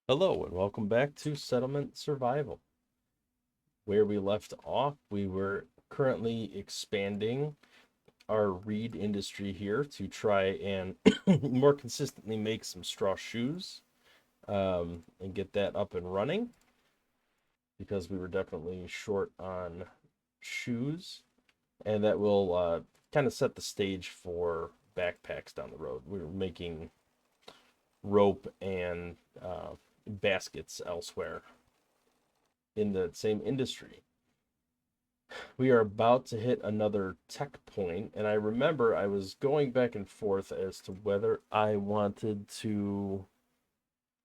Hello and welcome back to Settlement Survival. Where we left off, we were currently expanding our reed industry here to try and more consistently make some straw shoes and get that up and running because we were definitely short on shoes, and that will kind of set the stage for backpacks down the road. We were making rope and baskets elsewhere in the same industry. We are about to hit another tech point, and I remember I was going back and forth as to whether I wanted to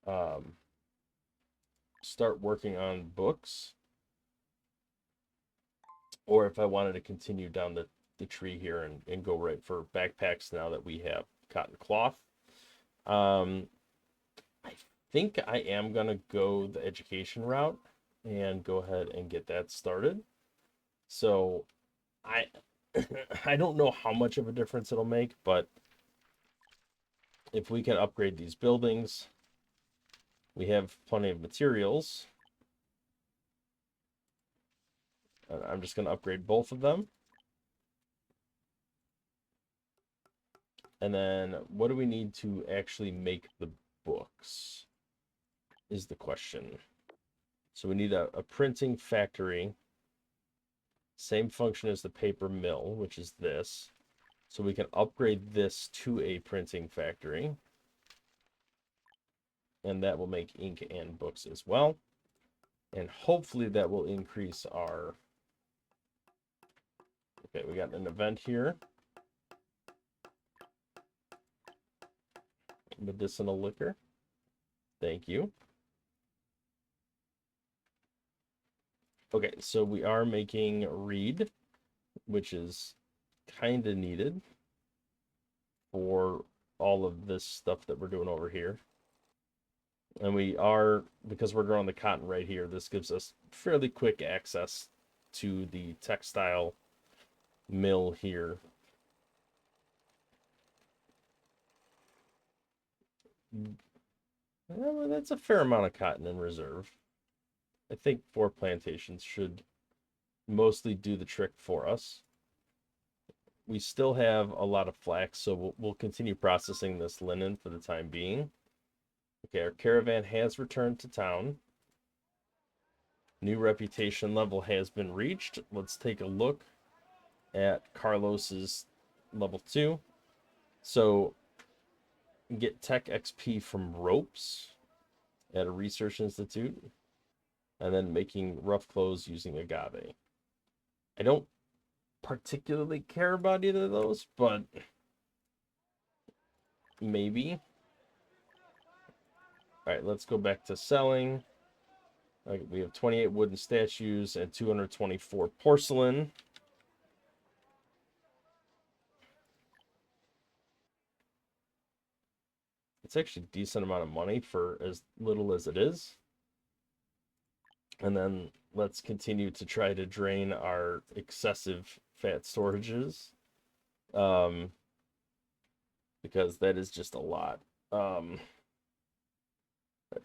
um, start working on books or if I wanted to continue down the tree here and go right for backpacks now that we have cotton cloth. Um, I think I am going to go the education route and go ahead and get that started. So I I don't know how much of a difference it'll make, but if we can upgrade these buildings, we have plenty of materials. I'm just going to upgrade both of them. And then what do we need to actually make the books is the question. So we need a printing factory. Same function as the paper mill, which is this. So we can upgrade this to a printing factory. And that will make ink and books as well. And hopefully that will increase our... Okay, we got an event here. Medicinal liquor. Thank you. Okay, so we are making reed, which is kind of needed for all of this stuff that we're doing over here. And we are, because we're growing the cotton right here, this gives us fairly quick access to the textile mill here. Well, that's a fair amount of cotton in reserve. I think 4 plantations should mostly do the trick for us. We still have a lot of flax, so we'll continue processing this linen for the time being. Okay, our caravan has returned to town. New reputation level has been reached. Let's take a look at Carlos's level 2. So get tech XP from ropes at a research institute, and then making rough clothes using agave. I don't particularly care about either of those, but maybe. All right, let's go back to selling. We have 28 wooden statues and 224 porcelain. It's actually a decent amount of money for as little as it is. And then let's continue to try to drain our excessive fat storages. Because that is just a lot. That's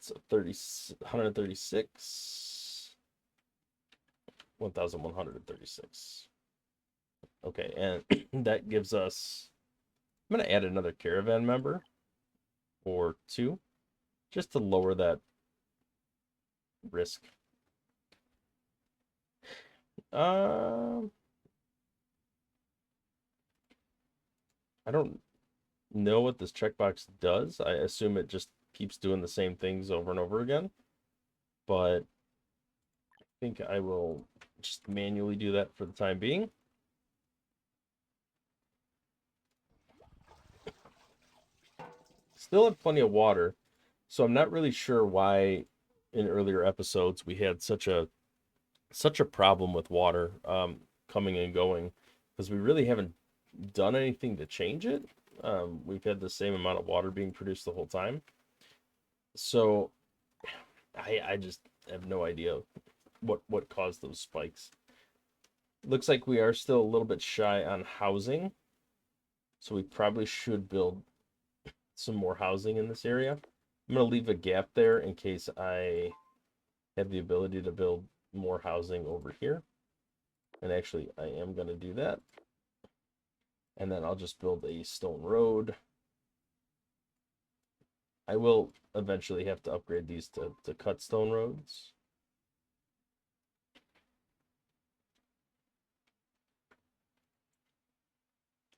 a 136, 1,136. Okay, and that gives us, I'm going to add another caravan member or 2 just to lower that risk. I don't know what this checkbox does. I assume it just keeps doing the same things over and over again. But I think I will just manually do that for the time being. Still have plenty of water, so I'm not really sure why in earlier episodes we had such a problem with water coming and going, because we really haven't done anything to change it. We've had the same amount of water being produced the whole time. So I just have no idea what caused those spikes. Looks like we are still a little bit shy on housing, so we probably should build some more housing in this area. I'm going to leave a gap there in case I have the ability to build more housing over here. And actually, I am going to do that. And then I'll just build a stone road. I will eventually have to upgrade these to cut stone roads.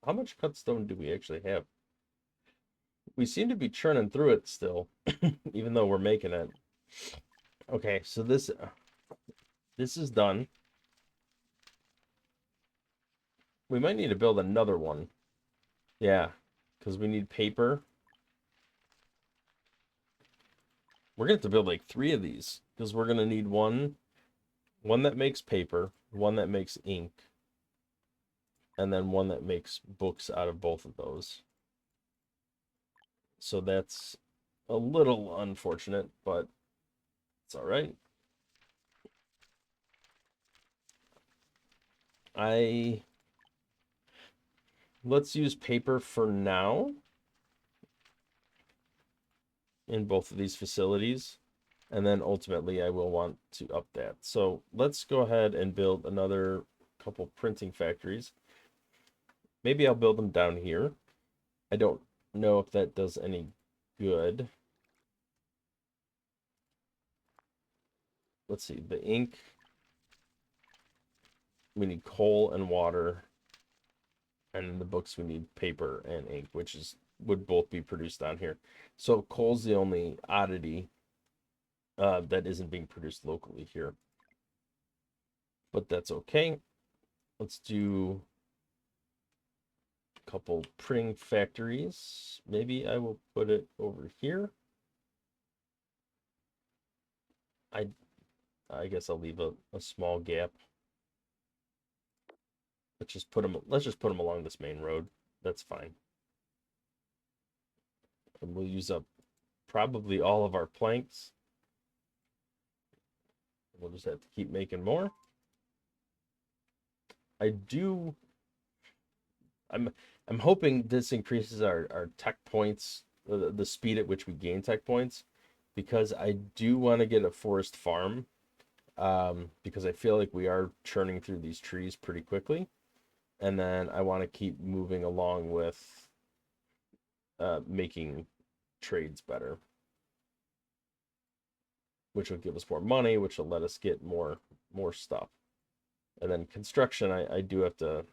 How much cut stone do we actually have? We seem to be churning through it still, even though we're making it. Okay, so this is done. We might need to build another one. Yeah, because we need paper. We're going to have to build like 3 of these because we're going to need one that makes paper, one that makes ink, and then one that makes books out of both of those. So that's a little unfortunate, but it's all right. Let's use paper for now in both of these facilities, and then ultimately I will want to up that. So let's go ahead and build another couple printing factories. Maybe I'll build them down here. I don't know if that does any good. Let's see, the ink. We need coal and water. And in the books we need paper and ink, which would both be produced down here. So coal's the only oddity that isn't being produced locally here. But that's okay. Let's do a couple printing factories. Maybe I will put it over here. I guess I'll leave a small gap. Let's just put them along this main road. That's fine. And we'll use up probably all of our planks. We'll just have to keep making more. I'm hoping this increases our tech points, the speed at which we gain tech points, because I do want to get a forest farm, because I feel like we are churning through these trees pretty quickly, and then I want to keep moving along with making trades better, which will give us more money, which will let us get more stuff. And then construction, I do have to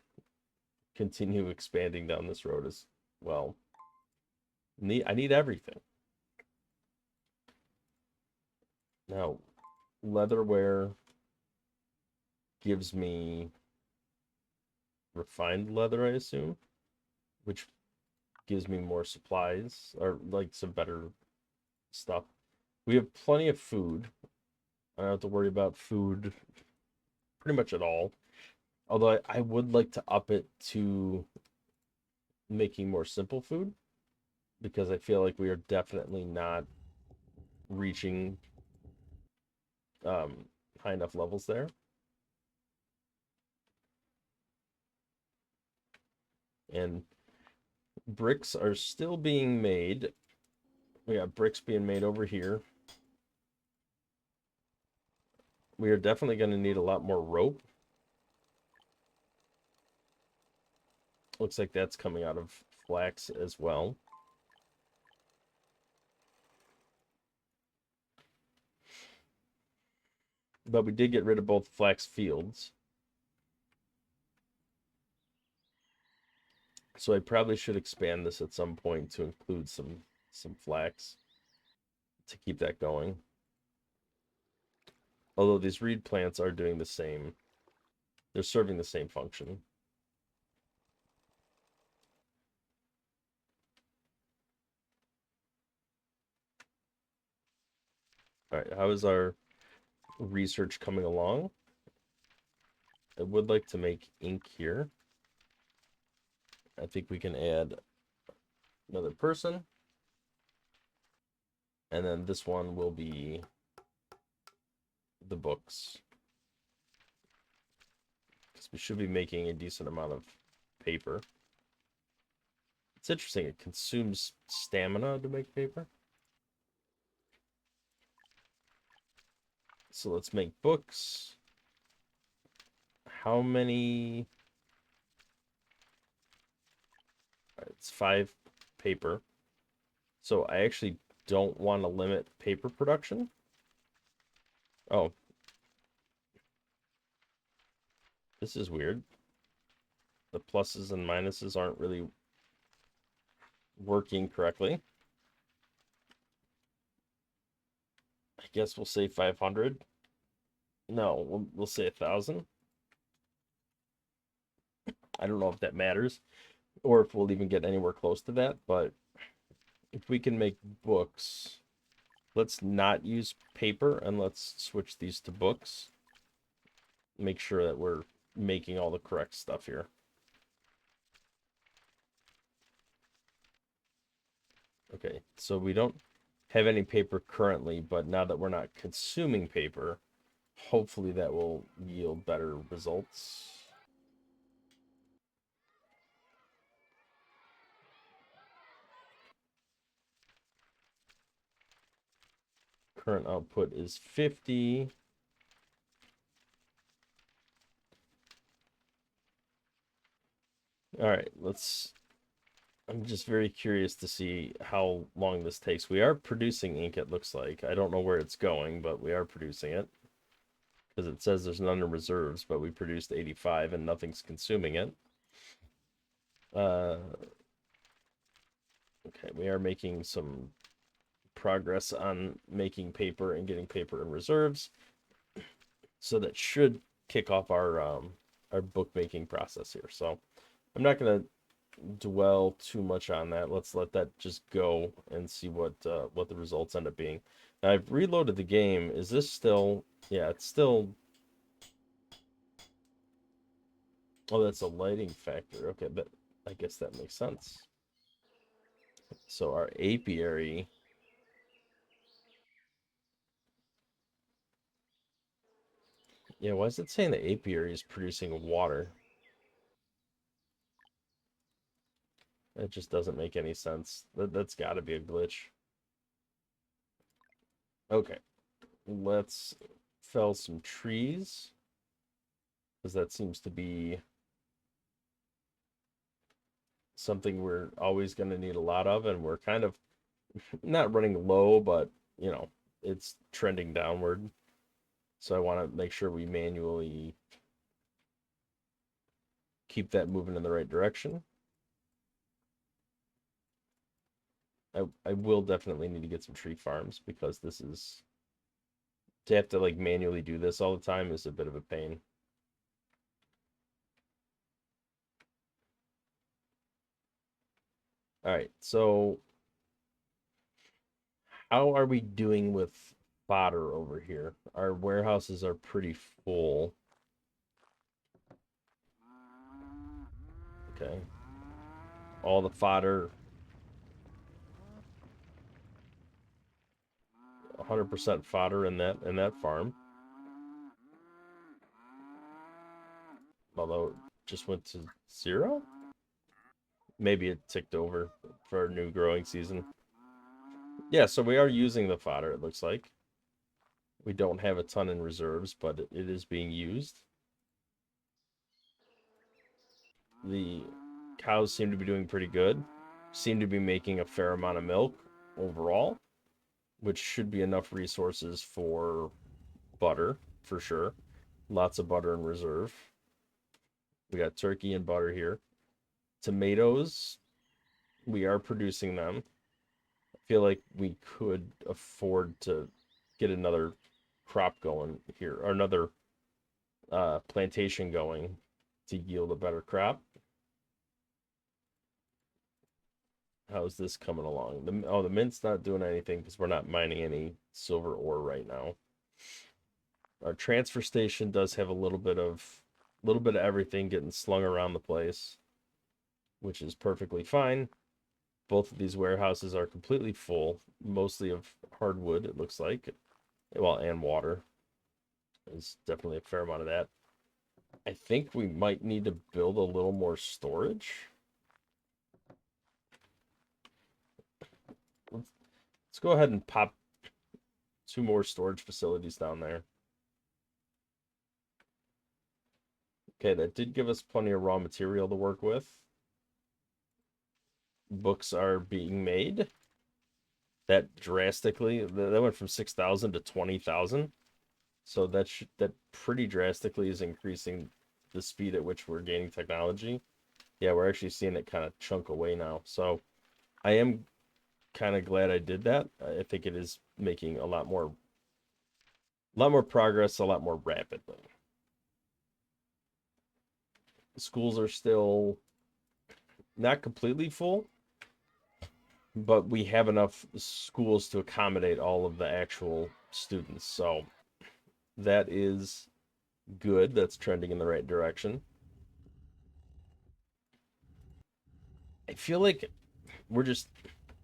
continue expanding down this road as well. I need everything. Now, leatherware gives me refined leather, I assume, which gives me more supplies or like some better stuff. We have plenty of food. I don't have to worry about food pretty much at all. Although I would like to up it to making more simple food, because I feel like we are definitely not reaching high enough levels there. And bricks are still being made. We got bricks being made over here. We are definitely going to need a lot more rope. Looks like that's coming out of flax as well. But we did get rid of both flax fields. So I probably should expand this at some point to include some flax to keep that going. Although these reed plants are doing the same. They're serving the same function. All right, how is our research coming along? I would like to make ink here. I think we can add another person. And then this one will be the books, because we should be making a decent amount of paper. It's interesting, it consumes stamina to make paper. So let's make books. How many? It's 5 paper. So I actually don't want to limit paper production. Oh, this is weird. The pluses and minuses aren't really working correctly. I guess we'll say 500. No, we'll say 1,000. I don't know if that matters or if we'll even get anywhere close to that, but if we can make books, let's not use paper and let's switch these to books. Make sure that we're making all the correct stuff here. Okay, so we don't have any paper currently, but now that we're not consuming paper, hopefully that will yield better results. Current output is 50. All right, I'm just very curious to see how long this takes. We are producing ink, it looks like. I don't know where it's going, but we are producing it. Because it says there's none in reserves, but we produced 85 and nothing's consuming it. Okay, we are making some progress on making paper and getting paper in reserves. So that should kick off our bookmaking process here. So I'm not going to dwell too much on that. Let's let that just go and see what the results end up being. Now, I've reloaded the game. Is this still? Yeah, it's still. Oh, that's a lighting factor. Okay, but I guess that makes sense. So our apiary. Yeah, why is it saying the apiary is producing water? It just doesn't make any sense. That's got to be a glitch. Okay, let's fell some trees because that seems to be something we're always going to need a lot of, and we're kind of not running low, but you know, it's trending downward. So I want to make sure we manually keep that moving in the right direction. I will definitely need to get some tree farms because this is to have to like manually do this all the time is a bit of a pain. All right, so how are we doing with fodder over here? Our warehouses are pretty full. Okay. All the fodder, 100% fodder in that farm. Although it just went to 0? Maybe it ticked over for a new growing season. Yeah, so we are using the fodder, it looks like. We don't have a ton in reserves, but it is being used. The cows seem to be doing pretty good. Seem to be making a fair amount of milk overall, which should be enough resources for butter, for sure. Lots of butter in reserve. We got turkey and butter here. Tomatoes, we are producing them. I feel like we could afford to get another crop going here, or another plantation going to yield a better crop. How's this coming along? The mint's not doing anything because we're not mining any silver ore right now. Our transfer station does have a little bit of everything getting slung around the place, which is perfectly fine. Both of these warehouses are completely full, mostly of hardwood, it looks like. Well, and water. There's definitely a fair amount of that. I think we might need to build a little more storage. Let's go ahead and pop 2 more storage facilities down there. Okay, that did give us plenty of raw material to work with. Books are being made. That drastically, that went from 6,000 to 20,000. So that pretty drastically is increasing the speed at which we're gaining technology. Yeah, we're actually seeing it kind of chunk away now. So I am kind of glad I did that. I think it is making a lot more progress, a lot more rapidly. Schools are still not completely full, but we have enough schools to accommodate all of the actual students. So that is good. That's trending in the right direction. I feel like we're just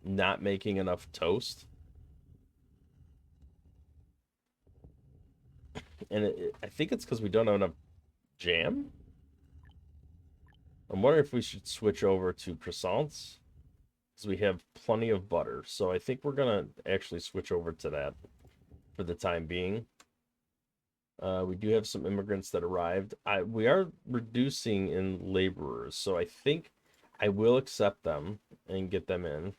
not making enough toast. And I think it's because we don't have enough jam. I'm wondering if we should switch over to croissants because we have plenty of butter. So I think we're going to actually switch over to that for the time being. We do have some immigrants that arrived. We are reducing in laborers, so I think I will accept them and get them in.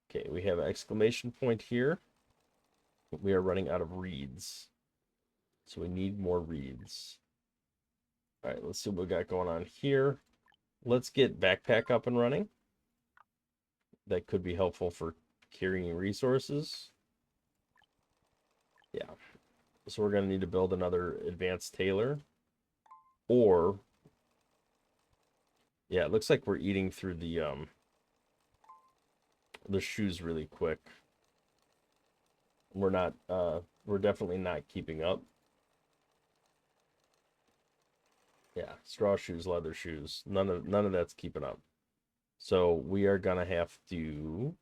Okay, we have an exclamation point here. We are running out of reeds, so we need more reeds. All right, let's see what we got going on here. Let's get backpack up and running. That could be helpful for carrying resources. Yeah. So we're going to need to build another advanced tailor. Or, yeah, it looks like we're eating through the shoes really quick. We're definitely not keeping up. Yeah, straw shoes, leather shoes. None of that's keeping up. So we are gonna have to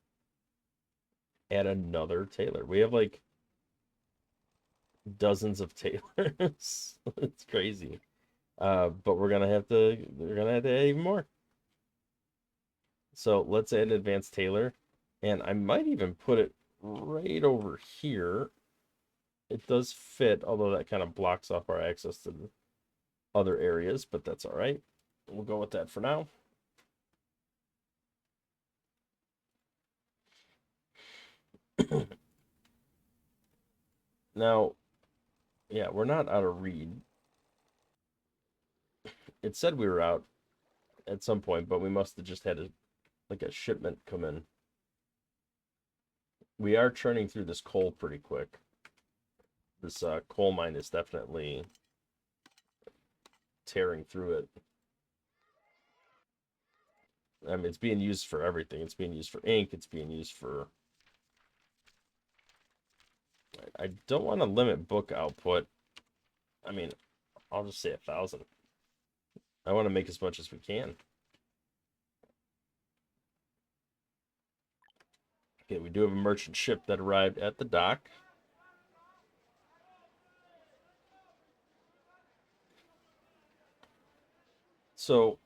add another tailor. We have like dozens of tailors. It's crazy. But we're gonna have to add even more. So let's add an advanced tailor. And I might even put it right over here. It does fit, although that kind of blocks off our access to the other areas, but that's all right. We'll go with that for now. Now, yeah, we're not out of reed. It said we were out at some point, but we must have just had a shipment come in. We are churning through this coal pretty quick. This coal mine is definitely tearing through it. I mean, it's being used for everything. It's being used for ink. It's being used for... I don't want to limit book output. I mean, I'll just say 1,000. I want to make as much as we can. Okay, we do have a merchant ship that arrived at the dock. So,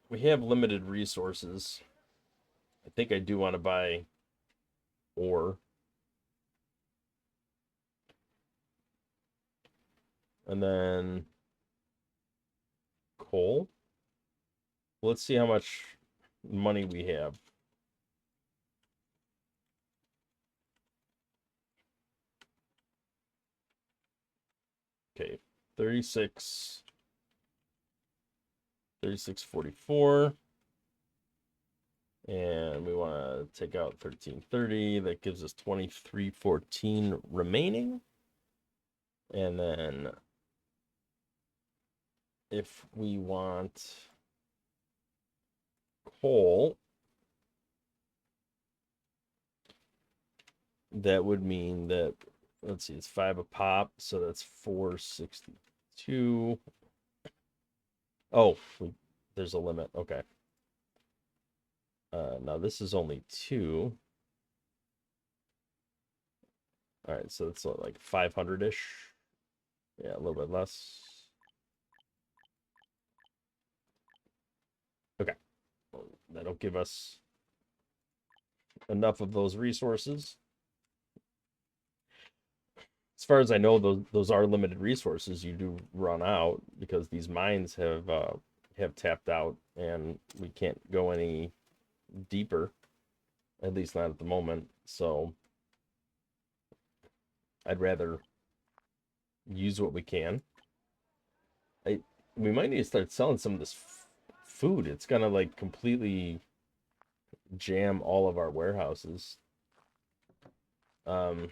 we have limited resources. I think I do want to buy ore. And then coal. Let's see how much money we have. Okay, 3644. And we want to take out 1330. That gives us 2314 remaining. And then if we want coal, that would mean that, let's see, it's 5 a pop, so that's 462. Oh, there's a limit. Okay. Now this is only 2. All right, so it's like 500-ish. Yeah, a little bit less. Okay. Well, that'll give us enough of those resources. as far as I know, those are limited resources. You do run out because these mines have tapped out, and we can't go any deeper, at least not at the moment. So I'd rather use what we can. I We might need to start selling some of this food. It's gonna like completely jam all of our warehouses. Um,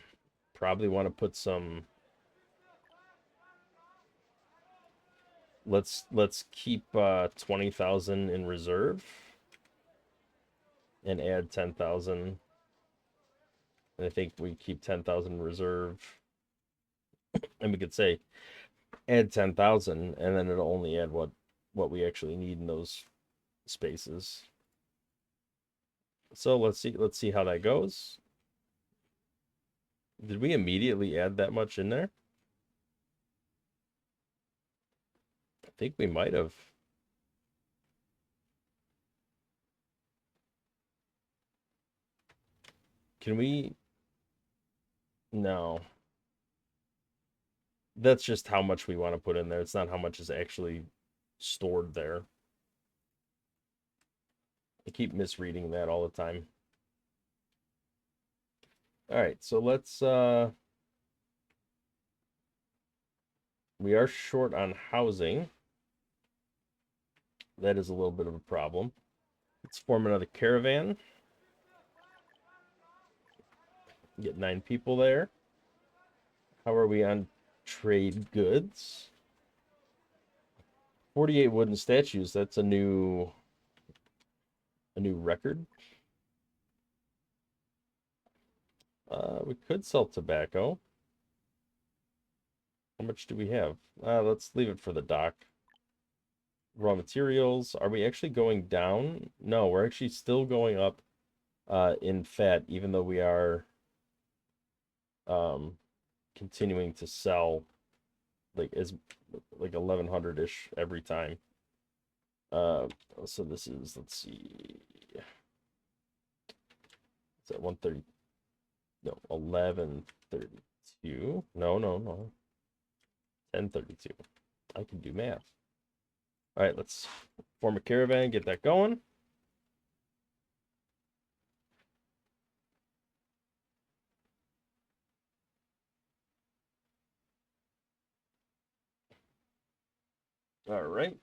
Probably want to put some. Let's keep 20,000 in reserve and add 10,000. And I think we keep 10,000 in reserve, and we could say add 10,000, and then it'll only add what we actually need in those spaces. So let's see how that goes. Did we immediately add that much in there? I think we might have. Can we? No. That's just how much we want to put in there. It's not how much is actually stored there. I keep misreading that all the time. All right, so let's we are short on housing. That is a little bit of a problem. Let's form another caravan. Get 9 people there. How are we on trade goods? 48 wooden statues. That's a new record. We could sell tobacco. How much do we have? Let's leave it for the dock. Raw materials. Are we actually going down? No, we're actually still going up in fat, even though we are continuing to sell like 1100-ish every time. So this is, let's see, it's at 130. No, 1132. No, 1032. I can do math. All right, let's form a caravan, get that going. All right.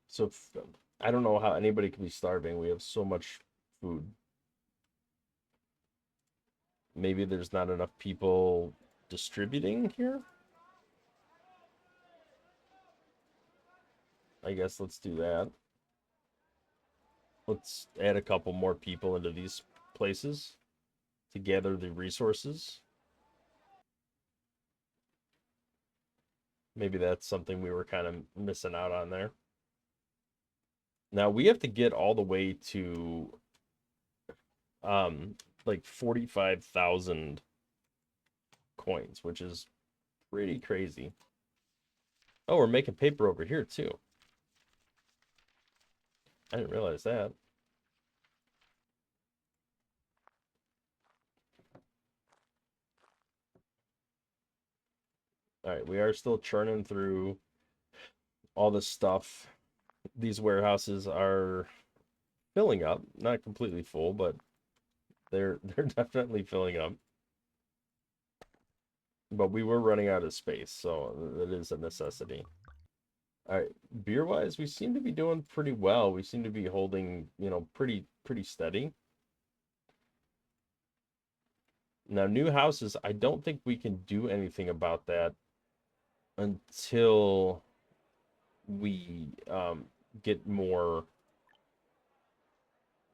So I don't know how anybody can be starving. We have so much food. Maybe there's not enough people distributing here. I guess let's do that. Let's add a couple more people into these places to gather the resources. Maybe that's something we were kind of missing out on there. Now we have to get all the way to like 45,000 coins, which is pretty crazy. Oh, we're making paper over here too. I didn't realize that. All right, we are still churning through all this stuff. These warehouses are filling up, not completely full, but they're definitely filling up. But we were running out of space, so that is a necessity. All right, beer wise, we seem to be doing pretty well. We seem to be holding, pretty steady. Now, new houses, I don't think we can do anything about that until we get more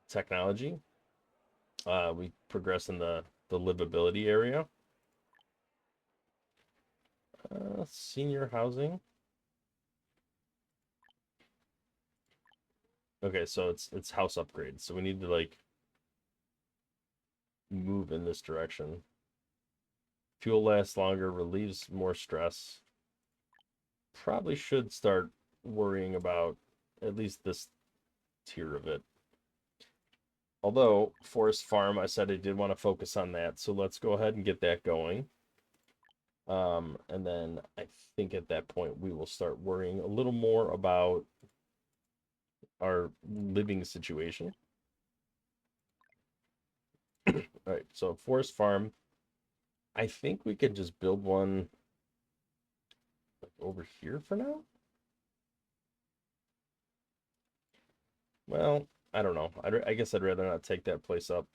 technology. We progress in the livability area. Senior housing. Okay, so it's house upgrades. So we need to like move in this direction. Fuel lasts longer, relieves more stress. Probably should start worrying about at least this tier of it. Although Forest Farm, I said I did want to focus on that, so let's go ahead and get that going. And then I think at that point we will start worrying a little more about our living situation. All right, so Forest Farm, I think we could just build one like over here for now. Well, I don't know. I guess I'd rather not take that place up.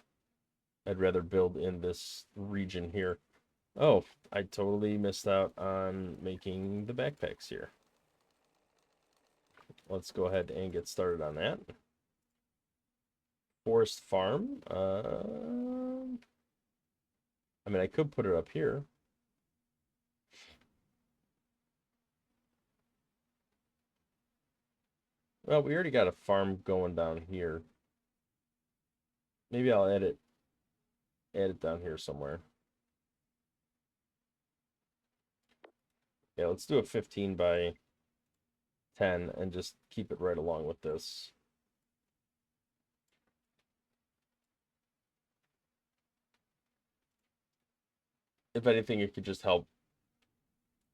I'd rather build in this region here. Oh, I totally missed out on making the backpacks here. Let's go ahead and get started on that. Forest Farm. I mean, I could put it up here. Well, we already got a farm going down here. Maybe I'll add it down here somewhere. Yeah, let's do a 15 by 10 and just keep it right along with this. If anything, it could just help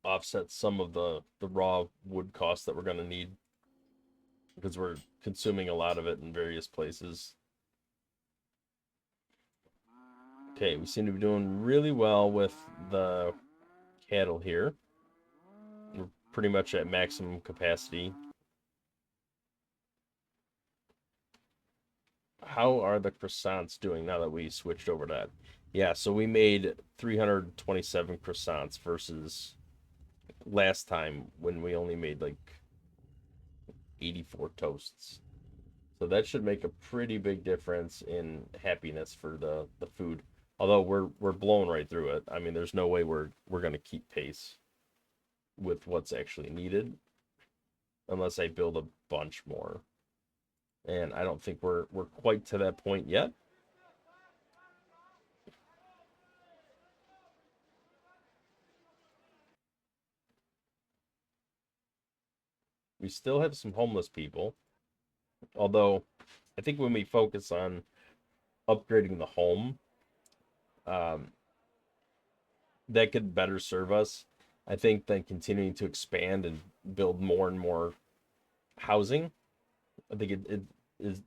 offset some of the raw wood costs that we're going to need because we're consuming a lot of it in various places. Okay, we seem to be doing really well with the cattle here. We're pretty much at maximum capacity. How are the croissants doing now that we switched over to that? Yeah, so we made 327 croissants versus last time when we only made like 84 toasts. So that should make a pretty big difference in happiness for the food. Although we're blowing right through it. I mean, there's no way we're gonna keep pace with what's actually needed unless I build a bunch more. And I don't think we're quite to that point yet. We still have some homeless people, although I think when we focus on upgrading the home, um, that could better serve us. I think than continuing to expand and build more and more housing. I think it is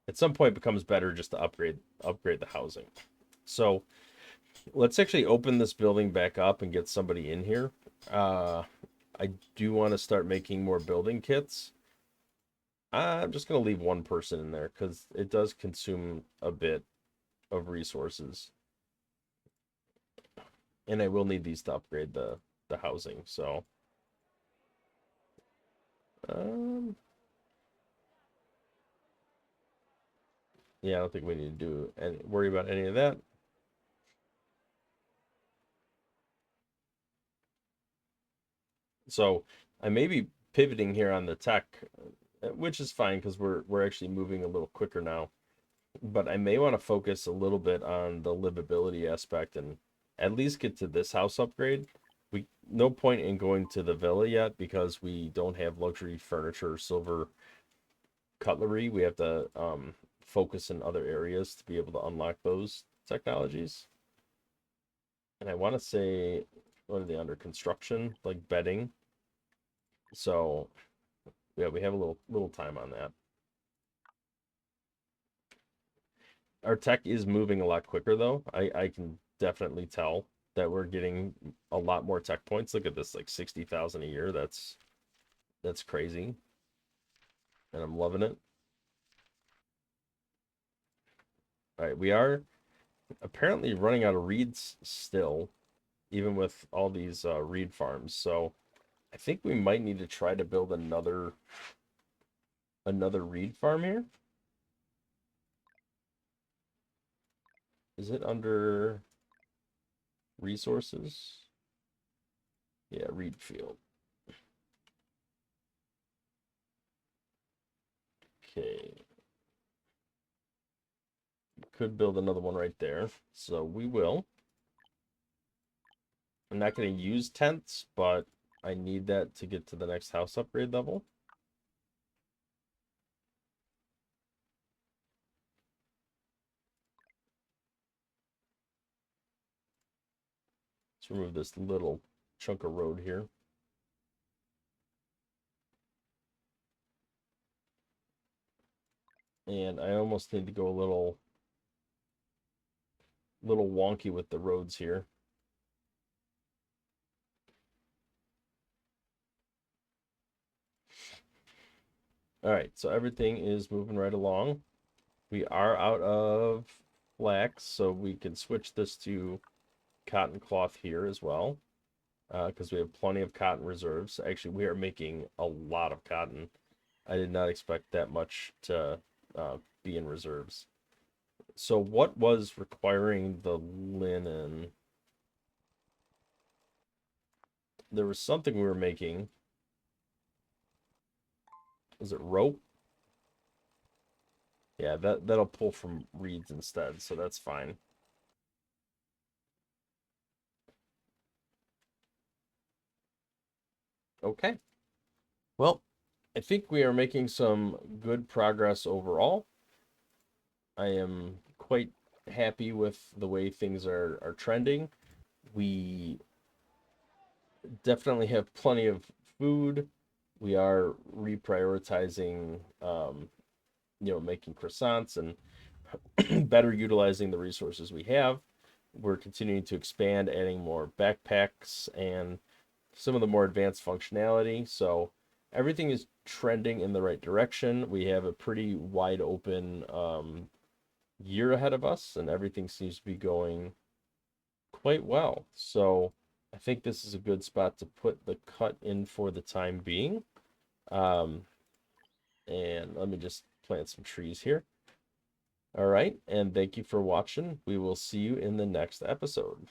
at some point becomes better just to upgrade the housing. So let's actually open this building back up and get somebody in here. I do want to start making more building kits. I'm just going to leave one person in there because it does consume a bit of resources. And I will need these to upgrade the housing. So, um, yeah, I don't think we need to worry about any of that. So I may be pivoting here on the tech, which is fine because we're actually moving a little quicker now. But I may want to focus a little bit on the livability aspect and at least get to this house upgrade. We no point in going to the villa yet because we don't have luxury furniture, silver cutlery. We have to focus in other areas to be able to unlock those technologies. And I want to say, what are they under construction? Like bedding. So yeah, we have a little time on that. Our tech is moving a lot quicker though. I can definitely tell that we're getting a lot more tech points. Look at this, like 60,000 a year. That's crazy. And I'm loving it. All right, we are apparently running out of reeds still, even with all these reed farms. So I think we might need to try to build another reed farm here. Is it under resources? Yeah, reed field. Okay. Could build another one right there. So we will. I'm not going to use tents, but I need that to get to the next house upgrade level. Let's remove this little chunk of road here. And I almost need to go a little wonky with the roads here. All right, so everything is moving right along. We are out of flax, so we can switch this to cotton cloth here as well, because we have plenty of cotton reserves. Actually, we are making a lot of cotton. I did not expect that much to be in reserves. So what was requiring the linen? There was something we were making. Was it rope? Yeah, that'll pull from reeds instead, so that's fine. Okay. Well, I think we are making some good progress overall. I am quite happy with the way things are trending. We definitely have plenty of food. We are reprioritizing, making croissants and better utilizing the resources we have. We're continuing to expand, adding more backpacks and some of the more advanced functionality. So everything is trending in the right direction. We have a pretty wide open year ahead of us, and everything seems to be going quite well. So I think this is a good spot to put the cut in for the time being. Um, and let me just plant some trees here. All right, and thank you for watching. We will see you in the next episode.